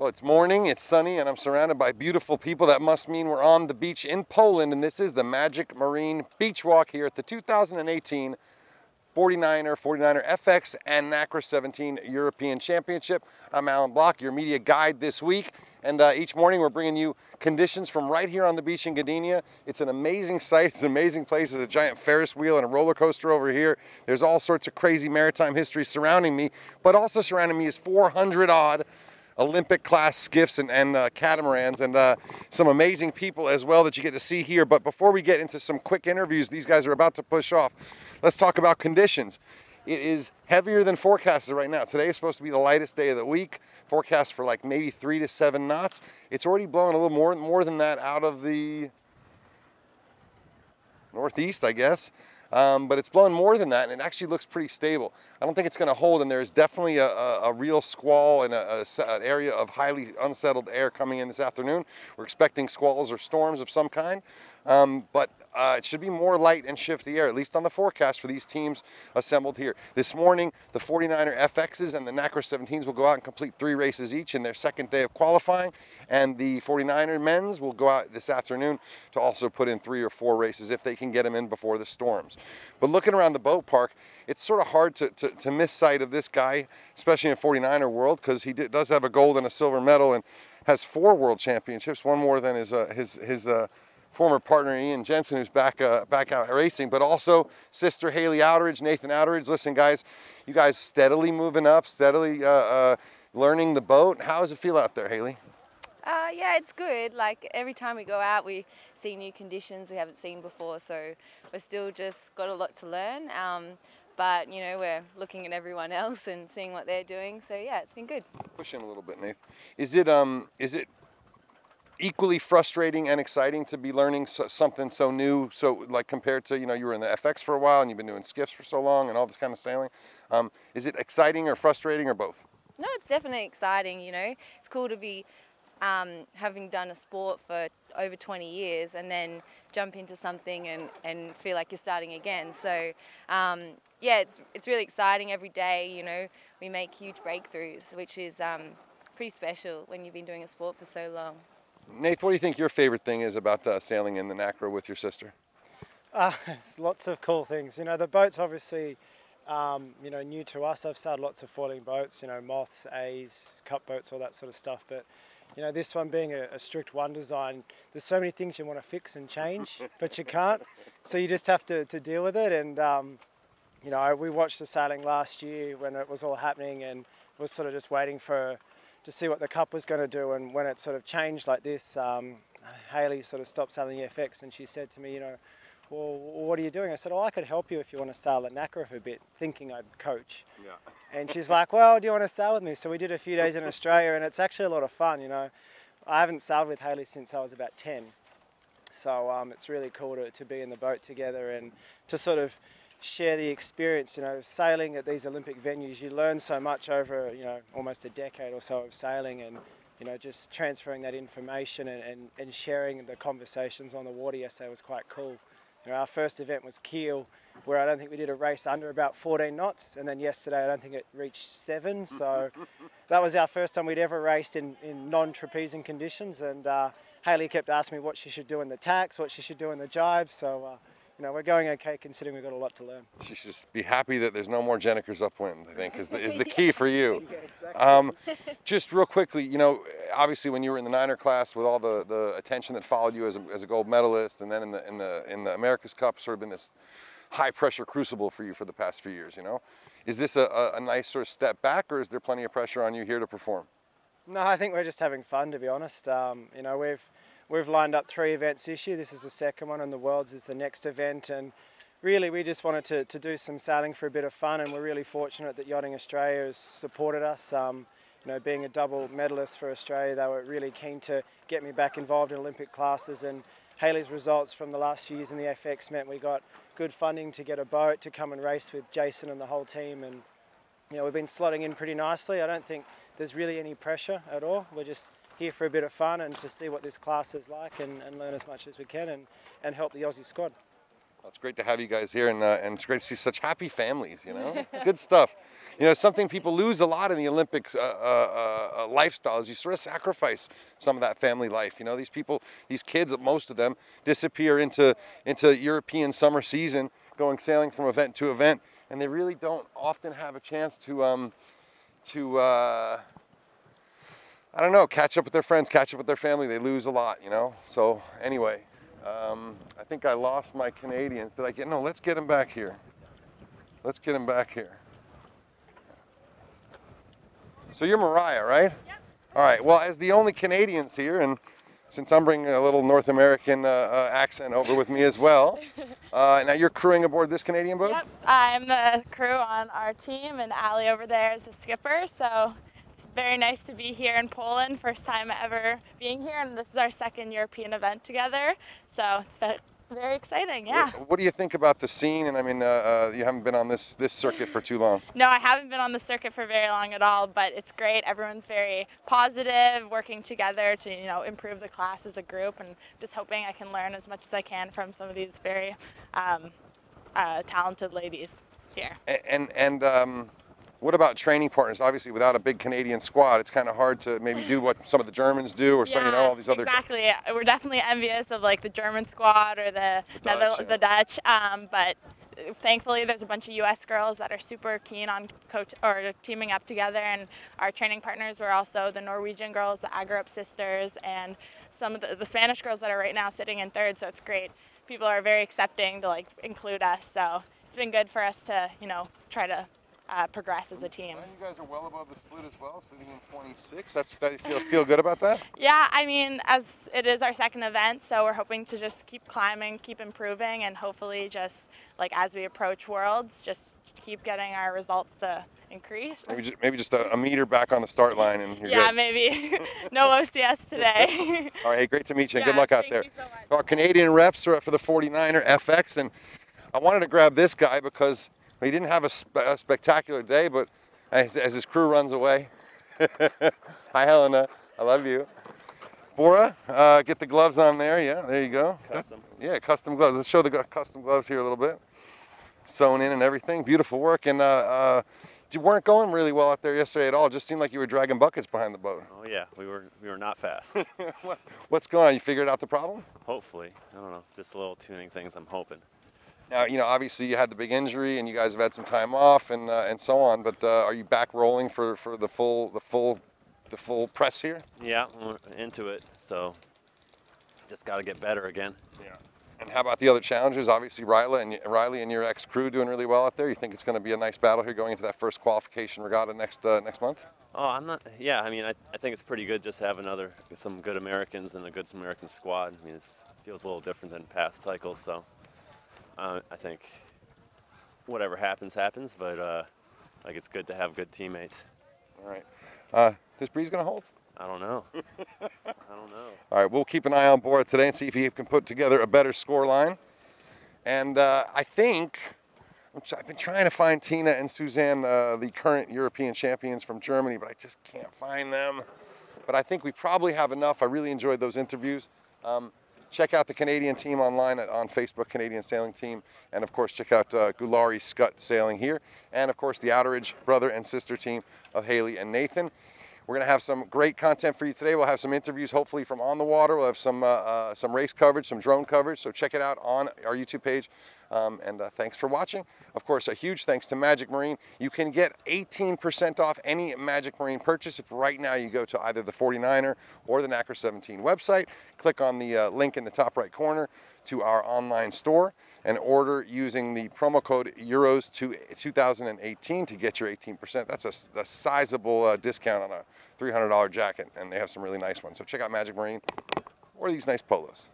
Well, it's morning, it's sunny, and I'm surrounded by beautiful people. That must mean we're on the beach in Poland, and this is the Magic Marine Beach Walk here at the 2018 49er FX and NACRA 17 European Championship. I'm Alan Block, your media guide this week, and each morning we're bringing you conditions from right here on the beach in Gdynia. It's an amazing sight, it's an amazing place. There's a giant Ferris wheel and a roller coaster over here. There's all sorts of crazy maritime history surrounding me, but also surrounding me is 400 odd Olympic class skiffs and catamarans, and some amazing people as well that you get to see here. But before we get into some quick interviews, these guys are about to push off. Let's talk about conditions. It is heavier than forecasted right now. Today is supposed to be the lightest day of the week. Forecast for like maybe 3 to 7 knots. It's already blowing a little more than that out of the northeast, I guess. But it's blowing more than that, and it actually looks pretty stable. I don't think it's going to hold, and there's definitely a real squall and an area of highly unsettled air coming in this afternoon. We're expecting squalls or storms of some kind, but it should be more light and shifty air, at least on the forecast for these teams assembled here. This morning, the 49er FXs and the NACRA 17s will go out and complete 3 races each in their second day of qualifying, and the 49er men's will go out this afternoon to also put in 3 or 4 races if they can get them in before the storms. But looking around the boat park, it's sort of hard to miss sight of this guy, especially in 49er world, because he does have a gold and a silver medal and has 4 world championships, one more than his former partner Ian Jensen, who's back out racing, but also sister Haley Outeridge, Nathan Outeridge. Listen, guys, you guys steadily moving up, steadily learning the boat. How does it feel out there, Haley? Yeah, it's good. Like every time we go out, we see new conditions we haven't seen before, so we're still just got a lot to learn. But you know, we're looking at everyone else and seeing what they're doing. So yeah, it's been good. Push in a little bit, Nate. Is it equally frustrating and exciting to be learning something so new? So like compared to, you know, you were in the FX for a while and you've been doing skiffs for so long and all this kind of sailing. Is it exciting or frustrating or both? No, it's definitely exciting. You know, it's cool to be having done a sport for over 20 years and then jump into something and feel like you're starting again. So yeah, it's really exciting every day. You know, we make huge breakthroughs, which is pretty special when you've been doing a sport for so long. Nate, what do you think your favorite thing is about sailing in the NACRA with your sister? There's lots of cool things. You know, the boat's obviously you know, new to us. I've sailed lots of foiling boats, you know, moths, A's, cup boats, all that sort of stuff. But you know, this one being a strict one design, there's so many things you want to fix and change, but you can't. So you just have to deal with it. And you know, we watched the sailing last year when it was all happening, and was sort of just waiting to see what the cup was going to do. And when it sort of changed like this, Haley sort of stopped sailing the FX, and she said to me, you know, well, what are you doing? I said, oh, I could help you if you want to sail at NACRA for a bit, thinking I'd coach. Yeah. And she's like, well, do you want to sail with me? So we did a few days in Australia, and it's actually a lot of fun. You know, I haven't sailed with Haley since I was about 10. So it's really cool to be in the boat together and to sort of share the experience. You know, sailing at these Olympic venues, you learn so much over, you know, almost a decade or so of sailing, and you know, just transferring that information and sharing the conversations on the water yesterday was quite cool. You know, our first event was Kiel, where I don't think we did a race under about 14 knots, and then yesterday I don't think it reached 7. So that was our first time we'd ever raced in non-trapezing conditions. And Haley kept asking me what she should do in the tacks, what she should do in the jibes. So you know, we're going okay considering we've got a lot to learn. She should just be happy that there's no more Jennekers upwind, I think, is the key for you. Yeah, exactly. Just real quickly, you know, obviously when you were in the Niner class with all the attention that followed you as a gold medalist, and then in the America's Cup, sort of been this high pressure crucible for you for the past few years, you know? Is this a nice sort of step back, or is there plenty of pressure on you here to perform? No, I think we're just having fun, to be honest. You know, we've lined up 3 events this year. This is the second one, and the Worlds is the next event. And really, we just wanted to do some sailing for a bit of fun, and we're really fortunate that Yachting Australia has supported us. You know, being a double medalist for Australia, they were really keen to get me back involved in Olympic classes. And Haley's results from the last few years in the FX meant we got good funding to get a boat to come and race with Jason and the whole team. And you know, we've been slotting in pretty nicely. I don't think there's really any pressure at all. We're just here for a bit of fun and to see what this class is like and learn as much as we can and help the Aussie squad. Well, it's great to have you guys here, and it's great to see such happy families, you know? It's good stuff. You know, something people lose a lot in the Olympic lifestyle is you sort of sacrifice some of that family life. You know, these people, these kids, most of them, disappear into European summer season, going sailing from event to event, and they really don't often have a chance to I don't know, catch up with their friends, catch up with their family. They lose a lot, you know. So anyway, I think I lost my Canadians. Did I get? No, let's get them back here. Let's get them back here. So you're Mariah, right? Yep. All right, well, as the only Canadians here, and since I'm bringing a little North American accent over with me as well, now you're crewing aboard this Canadian boat? Yep, I'm the crew on our team, and Allie over there is the skipper, so it's very nice to be here in Poland, first time ever being here, and this is our second European event together, so it's very exciting, yeah. What do you think about the scene? And I mean, you haven't been on this circuit for too long. No, I haven't been on the circuit for very long at all, but it's great. Everyone's very positive, working together to, you know, improve the class as a group, and just hoping I can learn as much as I can from some of these very talented ladies here. And what about training partners? Obviously, without a big Canadian squad, it's kind of hard to maybe do what some of the Germans do, or some, you know, all these other. Exactly. We're definitely envious of like the German squad or the Dutch. But thankfully, there's a bunch of U.S. girls that are super keen on teaming up together, and our training partners were also the Norwegian girls, the Agerup sisters, and some of the Spanish girls that are right now sitting in third. So it's great. People are very accepting to like include us. So it's been good for us to, you know, try to progress as a team. Well, you guys are well above the split as well, sitting in 26. You feel good about that? Yeah, I mean, as it is our second event, so we're hoping to just keep climbing, keep improving, and hopefully just like as we approach Worlds, just keep getting our results to increase. Maybe just a meter back on the start line, and you're yeah, good. Maybe. No OCS today. All right, hey, great to meet you. Yeah, good luck out there. Thank you so much. Our Canadian reps are for the 49er FX, and I wanted to grab this guy because he didn't have a spectacular day, but as his crew runs away. Hi, Helena. I love you. Bora, get the gloves on there. Yeah, there you go. Custom. Yeah, custom gloves. Let's show the custom gloves here a little bit. Sewn in and everything. Beautiful work. And you weren't going really well out there yesterday at all. It just seemed like you were dragging buckets behind the boat. Oh yeah, we were not fast. What's going on? You figured out the problem? Hopefully. I don't know. Just a little tuning things, I'm hoping. Now, you know, obviously you had the big injury and you guys have had some time off and so on, but are you back rolling for the full press here? Yeah, we're into it, so just got to get better again. Yeah. And how about the other challengers? Obviously Riley and your ex-crew doing really well out there. You think it's going to be a nice battle here going into that first qualification regatta next month? Oh, I'm not. Yeah, I mean, I think it's pretty good just to have some good Americans and a good American squad. I mean, it feels a little different than past cycles, so. I think whatever happens, but like it's good to have good teammates. All right. This breeze gonna hold? I don't know. I don't know. All right, we'll keep an eye on Bora today and see if he can put together a better score line. And I think I've been trying to find Tina and Suzanne, the current European champions from Germany, but I just can't find them. But I think we probably have enough. I really enjoyed those interviews. Check out the Canadian team online on Facebook, Canadian Sailing Team. And of course, check out Gulari Scut Sailing here. And of course, the Outeridge brother and sister team of Haley and Nathan. We're gonna have some great content for you today. We'll have some interviews, hopefully from on the water. We'll have some race coverage, some drone coverage. So check it out on our YouTube page. Thanks for watching. Of course, a huge thanks to Magic Marine. You can get 18% off any Magic Marine purchase if right now you go to either the 49er or the NACR 17 website. Click on the link in the top right corner to our online store and order using the promo code Euros 2018 to get your 18%. That's a sizable discount on a $300 jacket, and they have some really nice ones. So check out Magic Marine or these nice polos.